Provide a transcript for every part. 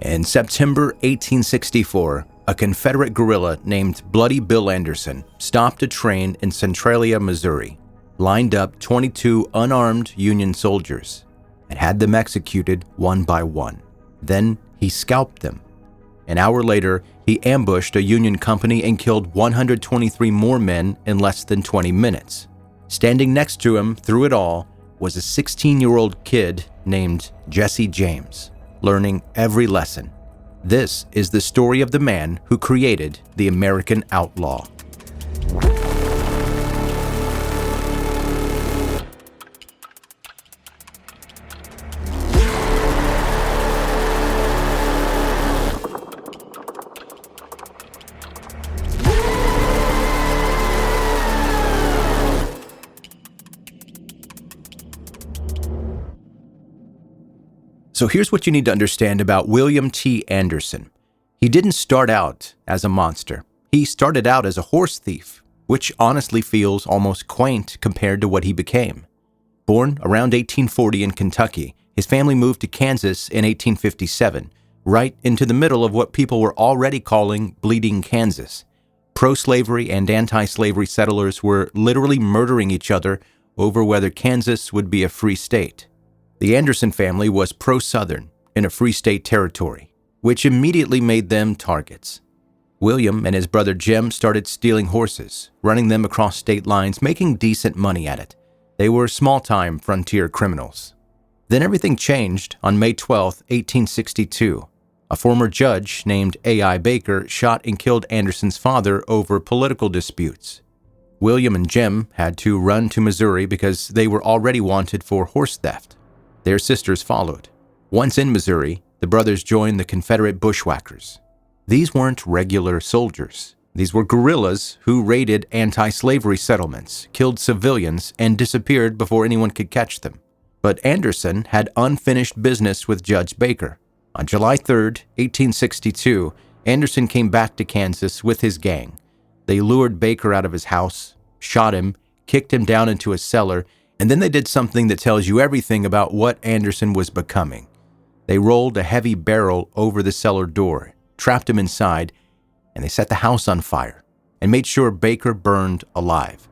In September 1864, a Confederate guerrilla named Bloody Bill Anderson stopped a train in Centralia, Missouri, lined up 22 unarmed Union soldiers, and had them executed one by one. Then he scalped them. An hour later, he ambushed a Union company and killed 123 more men in less than 20 minutes. Standing next to him through it all was a 16-year-old kid named Jesse James, learning every lesson. This is the story of the man who created the American outlaw. So here's what you need to understand about William T. Anderson. He didn't start out as a monster. He started out as a horse thief, which honestly feels almost quaint compared to what he became. Born around 1840 in Kentucky, his family moved to Kansas in 1857, right into the middle of what people were already calling Bleeding Kansas. Pro-slavery and anti-slavery settlers were literally murdering each other over whether Kansas would be a free state. The Anderson family was pro-Southern in a free state territory, which immediately made them targets. William and his brother Jim started stealing horses, running them across state lines, making decent money at it. They were small-time frontier criminals. Then everything changed on May 12, 1862. A former judge named A.I. Baker shot and killed Anderson's father over political disputes. William and Jim had to run to Missouri because they were already wanted for horse theft. Their sisters followed. Once in Missouri, the brothers joined the Confederate bushwhackers. These weren't regular soldiers. These were guerrillas who raided anti-slavery settlements, killed civilians, and disappeared before anyone could catch them. But Anderson had unfinished business with Judge Baker. On July 3, 1862, Anderson came back to Kansas with his gang. They lured Baker out of his house, shot him, kicked him down into a cellar, and then they did something that tells you everything about what Anderson was becoming. They rolled a heavy barrel over the cellar door, trapped him inside, and they set the house on fire and made sure Baker burned alive.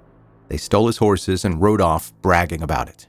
They stole his horses and rode off bragging about it.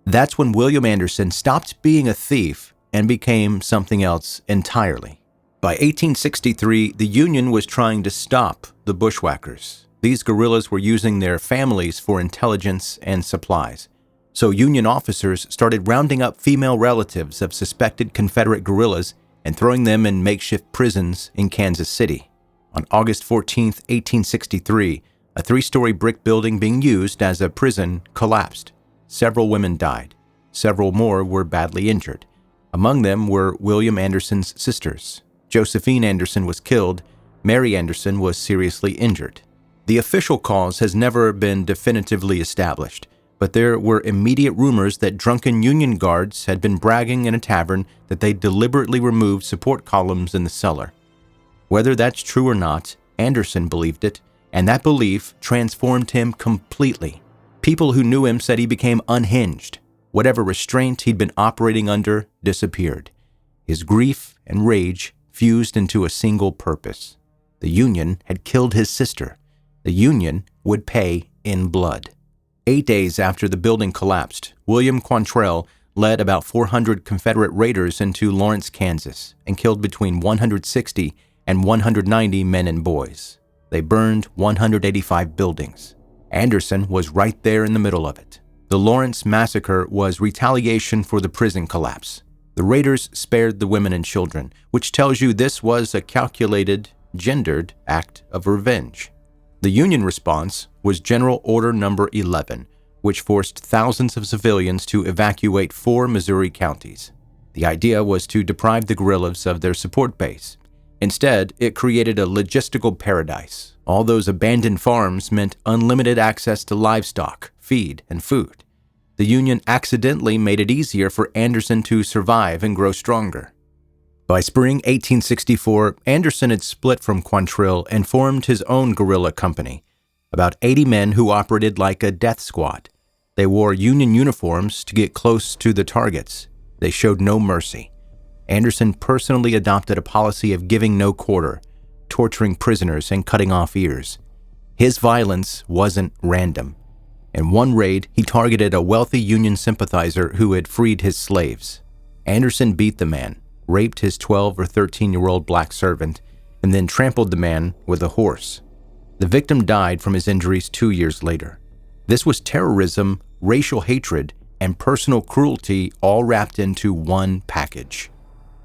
That's when William Anderson stopped being a thief and became something else entirely. By 1863, the Union was trying to stop the bushwhackers. These guerrillas were using their families for intelligence and supplies. So Union officers started rounding up female relatives of suspected Confederate guerrillas and throwing them in makeshift prisons in Kansas City. On August 14, 1863, a 3-story brick building being used as a prison collapsed. Several women died. Several more were badly injured. Among them were William Anderson's sisters. Josephine Anderson was killed. Mary Anderson was seriously injured. The official cause has never been definitively established, but there were immediate rumors that drunken Union guards had been bragging in a tavern that they deliberately removed support columns in the cellar. Whether that's true or not, Anderson believed it, and that belief transformed him completely. People who knew him said he became unhinged. Whatever restraint he'd been operating under disappeared. His grief and rage fused into a single purpose. The Union had killed his sister. The Union would pay in blood. 8 days after the building collapsed, William Quantrell led about 400 Confederate raiders into Lawrence, Kansas, and killed between 160 and 190 men and boys. They burned 185 buildings. Anderson was right there in the middle of it. The Lawrence Massacre was retaliation for the prison collapse. The raiders spared the women and children, which tells you this was a calculated, gendered act of revenge. The Union response was General Order No. 11, which forced thousands of civilians to evacuate 4 Missouri counties. The idea was to deprive the guerrillas of their support base. Instead, it created a logistical paradise. All those abandoned farms meant unlimited access to livestock, feed, and food. The Union accidentally made it easier for Anderson to survive and grow stronger. By spring 1864, Anderson had split from Quantrill and formed his own guerrilla company, about 80 men who operated like a death squad. They wore Union uniforms to get close to the targets. They showed no mercy. Anderson personally adopted a policy of giving no quarter, torturing prisoners and cutting off ears. His violence wasn't random. In one raid, he targeted a wealthy Union sympathizer who had freed his slaves. Anderson beat the man, raped his 12 or 13-year-old black servant, and then trampled the man with a horse. The victim died from his injuries 2 years later. This was terrorism, racial hatred, and personal cruelty all wrapped into one package.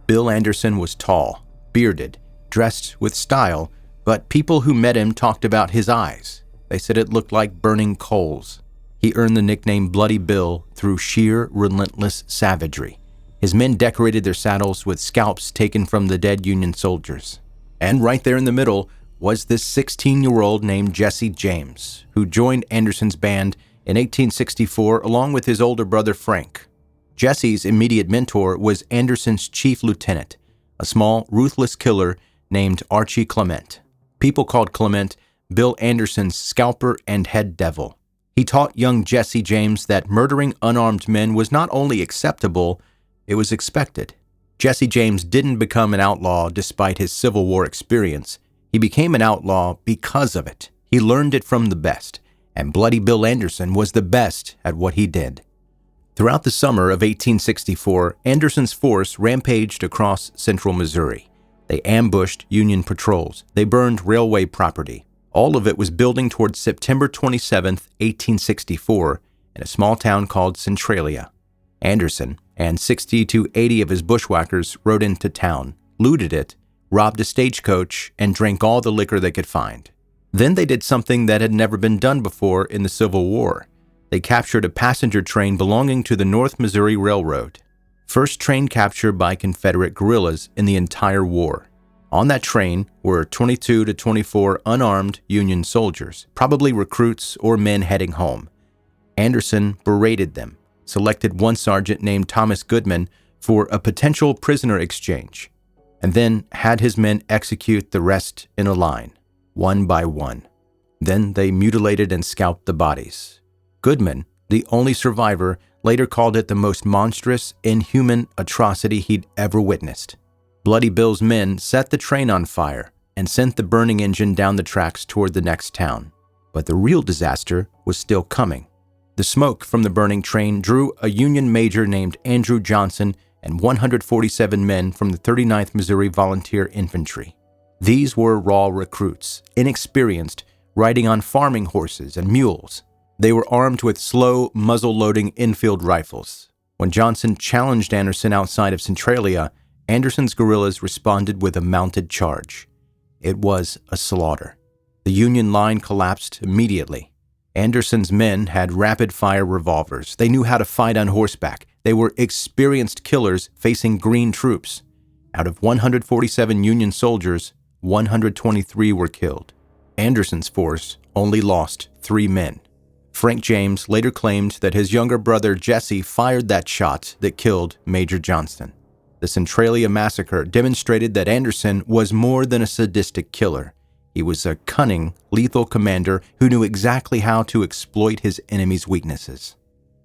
Bill Anderson was tall, bearded, dressed with style, but people who met him talked about his eyes. They said it looked like burning coals. He earned the nickname Bloody Bill through sheer, relentless savagery. His men decorated their saddles with scalps taken from the dead Union soldiers. And right there in the middle was this 16-year-old named Jesse James, who joined Anderson's band in 1864 along with his older brother Frank. Jesse's immediate mentor was Anderson's chief lieutenant, a small, ruthless killer named Archie Clement. People called Clement Bill Anderson's scalper and head devil. He taught young Jesse James that murdering unarmed men was not only acceptable, it was expected. Jesse James didn't become an outlaw despite his Civil War experience. He became an outlaw because of it. He learned it from the best, and Bloody Bill Anderson was the best at what he did. Throughout the summer of 1864, Anderson's force rampaged across central Missouri. They ambushed Union patrols. They burned railway property. All of it was building towards September 27, 1864, in a small town called Centralia. Anderson and 60 to 80 of his bushwhackers rode into town, looted it, robbed a stagecoach, and drank all the liquor they could find. Then they did something that had never been done before in the Civil War. They captured a passenger train belonging to the North Missouri Railroad. First train capture by Confederate guerrillas in the entire war. On that train were 22 to 24 unarmed Union soldiers, probably recruits or men heading home. Anderson berated them, selected one sergeant named Thomas Goodman for a potential prisoner exchange, and then had his men execute the rest in a line, one by one. Then they mutilated and scalped the bodies. Goodman, the only survivor, later called it the most monstrous, inhuman atrocity he'd ever witnessed. Bloody Bill's men set the train on fire and sent the burning engine down the tracks toward the next town. But the real disaster was still coming. The smoke from the burning train drew a Union major named Andrew Johnson and 147 men from the 39th Missouri Volunteer Infantry. These were raw recruits, inexperienced, riding on farming horses and mules. They were armed with slow, muzzle-loading infield rifles. When Johnson challenged Anderson outside of Centralia, Anderson's guerrillas responded with a mounted charge. It was a slaughter. The Union line collapsed immediately. Anderson's men had rapid-fire revolvers. They knew how to fight on horseback. They were experienced killers facing green troops. Out of 147 Union soldiers, 123 were killed. Anderson's force only lost 3 men. Frank James later claimed that his younger brother Jesse fired that shot that killed Major Johnston. The Centralia Massacre demonstrated that Anderson was more than a sadistic killer. He was a cunning, lethal commander who knew exactly how to exploit his enemy's weaknesses.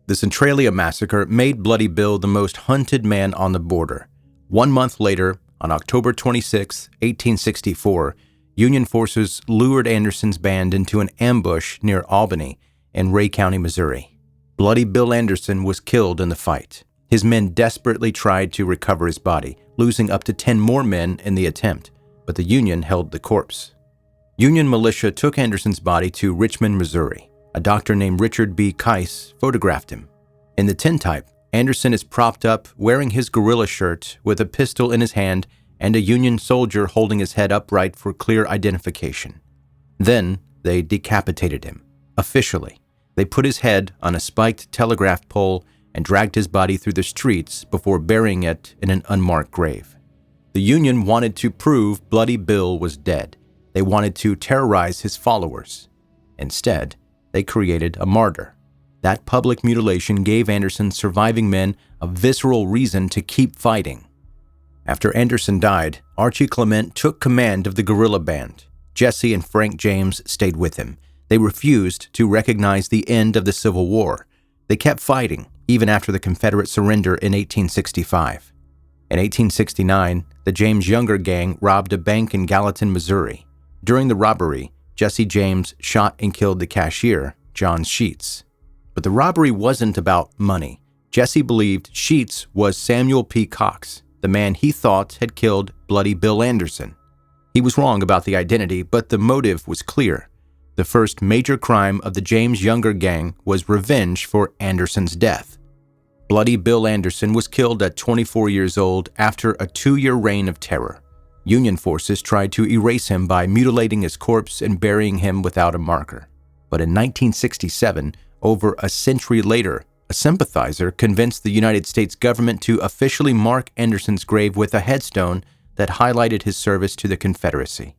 The Centralia Massacre made Bloody Bill the most hunted man on the border. 1 month later, on October 26, 1864, Union forces lured Anderson's band into an ambush near Albany in Ray County, Missouri. Bloody Bill Anderson was killed in the fight. His men desperately tried to recover his body, losing up to 10 more men in the attempt, but the Union held the corpse. Union militia took Anderson's body to Richmond, Missouri. A doctor named Richard B. Keiss photographed him. In the tintype, Anderson is propped up wearing his guerrilla shirt with a pistol in his hand and a Union soldier holding his head upright for clear identification. Then they decapitated him, officially. They put his head on a spiked telegraph pole and dragged his body through the streets before burying it in an unmarked grave. The Union wanted to prove Bloody Bill was dead. They wanted to terrorize his followers. Instead, they created a martyr. That public mutilation gave Anderson's surviving men a visceral reason to keep fighting. After Anderson died, Archie Clement took command of the guerrilla band. Jesse and Frank James stayed with him. They refused to recognize the end of the Civil War. They kept fighting, even after the Confederate surrender in 1865. In 1869, the James Younger gang robbed a bank in Gallatin, Missouri. During the robbery, Jesse James shot and killed the cashier, John Sheets. But the robbery wasn't about money. Jesse believed Sheets was Samuel P. Cox, the man he thought had killed Bloody Bill Anderson. He was wrong about the identity, but the motive was clear. The first major crime of the James Younger gang was revenge for Anderson's death. Bloody Bill Anderson was killed at 24 years old after a 2-year reign of terror. Union forces tried to erase him by mutilating his corpse and burying him without a marker. But in 1967, over a century later, a sympathizer convinced the United States government to officially mark Anderson's grave with a headstone that highlighted his service to the Confederacy.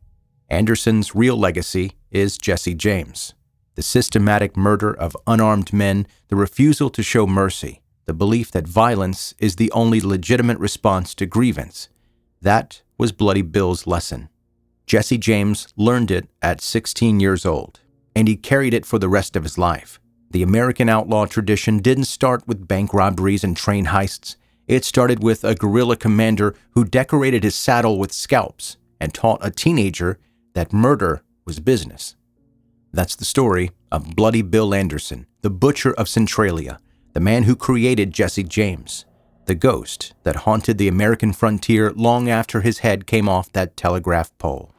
Anderson's real legacy is Jesse James. The systematic murder of unarmed men, the refusal to show mercy, the belief that violence is the only legitimate response to grievance. That was Bloody Bill's lesson. Jesse James learned it at 16 years old, and he carried it for the rest of his life. The American outlaw tradition didn't start with bank robberies and train heists. It started with a guerrilla commander who decorated his saddle with scalps and taught a teenager that murder was business. That's the story of Bloody Bill Anderson, the butcher of Centralia, the man who created Jesse James, the ghost that haunted the American frontier long after his head came off that telegraph pole.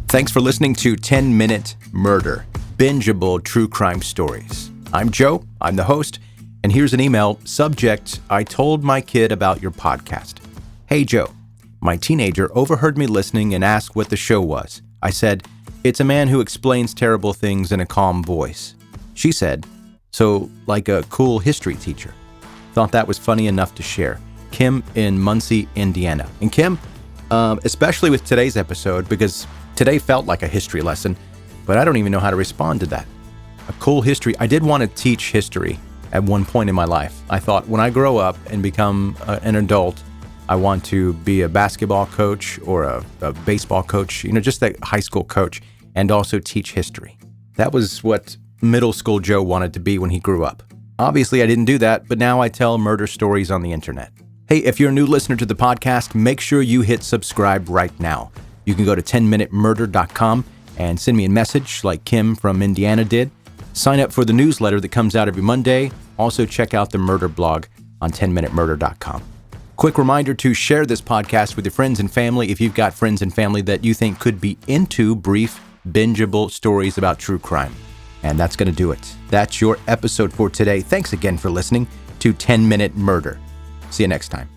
Thanks for listening to 10-Minute Murder, bingeable true crime stories. I'm Joe, I'm the host, and here's an email. Subject, I told my kid about your podcast. Hey Joe, my teenager overheard me listening and asked what the show was. I said, it's a man who explains terrible things in a calm voice. She said, so like a cool history teacher. Thought that was funny enough to share. Kim in Muncie, Indiana. And Kim, especially with today's episode, because today felt like a history lesson, but I don't even know how to respond to that. A cool history. I did want to teach history at one point in my life. I thought when I grow up and become an adult, I want to be a basketball coach or a baseball coach, just a high school coach, and also teach history. That was what middle school Joe wanted to be when he grew up. Obviously, I didn't do that, but now I tell murder stories on the internet. Hey, if you're a new listener to the podcast, make sure you hit subscribe right now. You can go to 10minutemurder.com and send me a message like Kim from Indiana did. Sign up for the newsletter that comes out every Monday. Also check out the murder blog on 10minutemurder.com. Quick reminder to share this podcast with your friends and family if you've got friends and family that you think could be into brief, bingeable stories about true crime. And that's going to do it. That's your episode for today. Thanks again for listening to 10-Minute Murder. See you next time.